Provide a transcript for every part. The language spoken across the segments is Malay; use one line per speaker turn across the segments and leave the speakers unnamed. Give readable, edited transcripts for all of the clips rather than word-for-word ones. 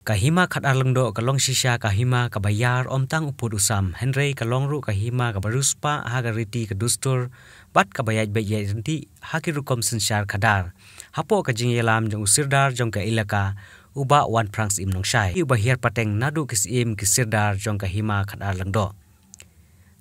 Kahima khat arlengdo kalong shisha kahima kabayar omtang upud usam Henry kalong ru kahima kabaruspa hagariti kedustur bat kabayaj bayaj renti hakirukom sensyar kadar hapo kajing yelam jong usirdar jong ka ilaka uba wan prangs im nongshai uba hiar pateng nadu kisim kisirdar jong kahima khat arlengdo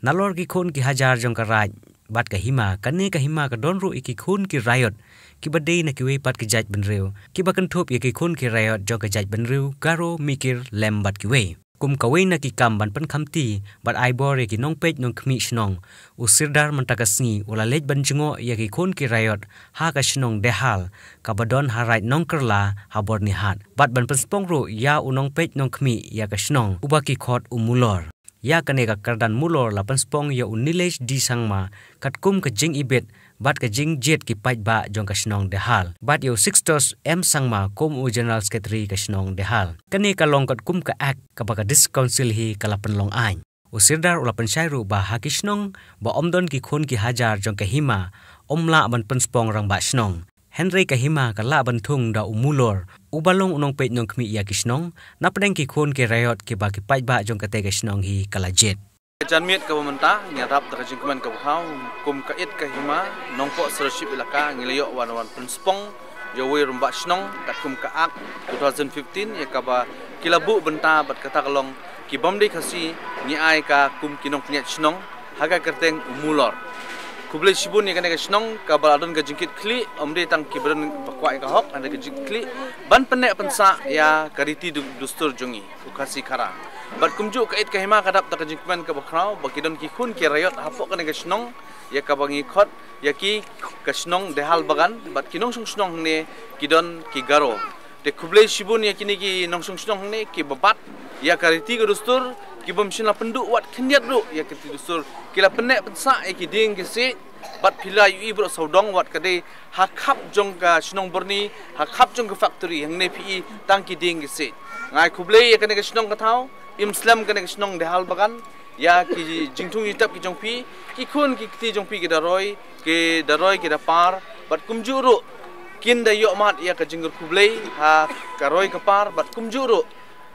nalor ki khun ki hajar jong ka raj bat kahima kane kahima ka donru iki khun ki riot ki badai na ki we pat ki jaj benriu ki bakan thop ye ki khun ki riot jong ka jaj benriu garo mikir lem bat ki we kum ka we na ki kam ban pan khamti bat ai bor ye ki nong pej nong khmi shnong usirdar mantakasni ula lej ban jingo ye ki khun ki riot ha ka shnong dehal ka badon ha right nong kerla ha bor ni hat bat ban pan spong ru ya unong pej nong khmi ya ka shnong uba ki khot umulor ya kane ka kardan mulor lapan spong ya unilesh di sangma kat kum ka jing ibet bat ka jing jet ki paj ba jong ka shnong dehal bat yo sixtos m sangma kum u general secretary ka shnong dehal kane ka long kat kum ka act ka ba ka dis council hi kalapan long ain usirdar ulapan shairu ba ha ki shnong ba omdon ki khun ki hajar jong ka hima omla ban pan spong rang ba shnong Henry kahima kala bantung da umulor ubalong unong pej nong khmi ya kisnong napdeng ki khun ke rayot ke ba ki paj ba jong kate kisnong hi kala jet
janmiet ka bamenta nyarap ta jingkuman ka bhaw kum ka it kahima nongpo sership ilaka ngiliyo wan penspong yo we rumba snong kat kum ka ak 2015 ya ka ba kilabu benta bat kata kalong ki bomdi khasi ni ai ka kum kinong punya snong haga kerteng umulor kublai shibun ni kana ka snong ka baladon ka jingkit kli omde tang ki bron bakwai ka hok anda ka jingkit kli ban penek pensa ya kariti dustur jongi ukasi khara bat kumju ka it ka hima kadap ta ka jingkman ka bakrau bakidon ki khun ki rayot hapok kana ka snong ya ka bangi khot ya ki ka snong dehal bagan bat kinong sung snong ne kidon ki garo de kublai shibun ya kini ki nong sung snong ne ki babat ya kariti ka dustur ki bomshin la penduk wat kendiat ru ya ki dustur kila penek pensa ki ding ki si bat pila yu ibro saudong wat kade hakap jong ka snong borni hakap jong ka factory yang ne pi tang ki ding ki si ngai kublai ya kane ka snong ka thau imslam kane ka snong de hal bagan ya ki jingthung itap ki jong pi ki khun ki ti jong pi ki daroi ki da par bat kumjuru kin da yo mat ya ka jingur kublai ha karoi ka par bat kumjuru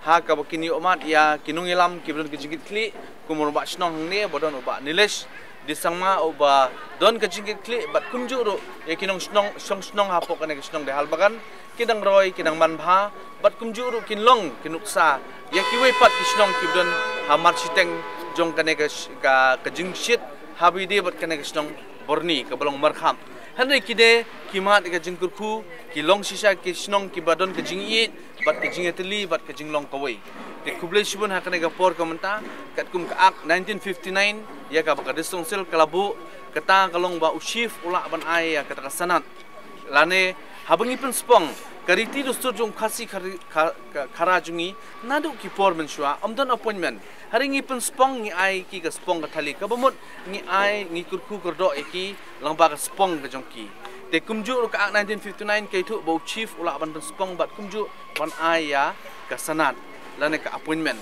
ha ka bakini omat ya kinung ilam kibron kejingit kli kumur ba snong ne bodon oba nilesh disangma oba don kejingit kli bat kumjuru ya kinung snong hapo kana snong de halbagan kidang roi kidang manbha bat kumjuru kinlong kinuksa ya kiwe pat snong kibron hamar siteng jong kana ka kejingshit habide bat kana snong borni ka balong markham Henry kide kimat ka jingkurku kilong sisa ki snong ki badon ka jingit bat ka jingetli bat ka jinglong kawai te kublai shibun hakane ka por komenta kat kum ka ak 1959 ya ka ba disong sel kalabu kata kalong ba usif ula ban ai ya kata sanat lane habangi pen spong kariti dustur jong khasi khara jungi nadu ki por menshwa amdon appointment haringi pen spong ni ai ki ka spong ka thali ka bamut ni ai ni kurku kordo eki langba ka spong ka jongki te kumju ka 1959 ke thu bo chief ula ban pen spong bat kumju ban ai ya ka sanat lane ka appointment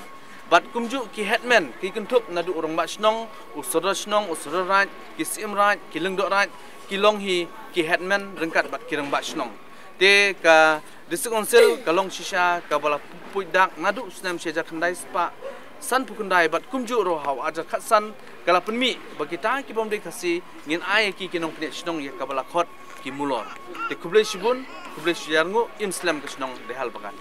bat kumju ki headman ki kuntup nadu orang ba snong usura raj ki sim raj ki lengdo raj ki long hi ki headman rengkat bat kirang ba snong te ka district council kalong shisha ka bala puidak nadu snam sheja khandai spa san pukundai bat kumju ro haw aja khatsan kala penmi bagita ki bomde khasi ngin ai ki kinong pne snong ya ka bala khot ki mulor te kublai shibun kublai shiarngu imslam ka snong de hal bagan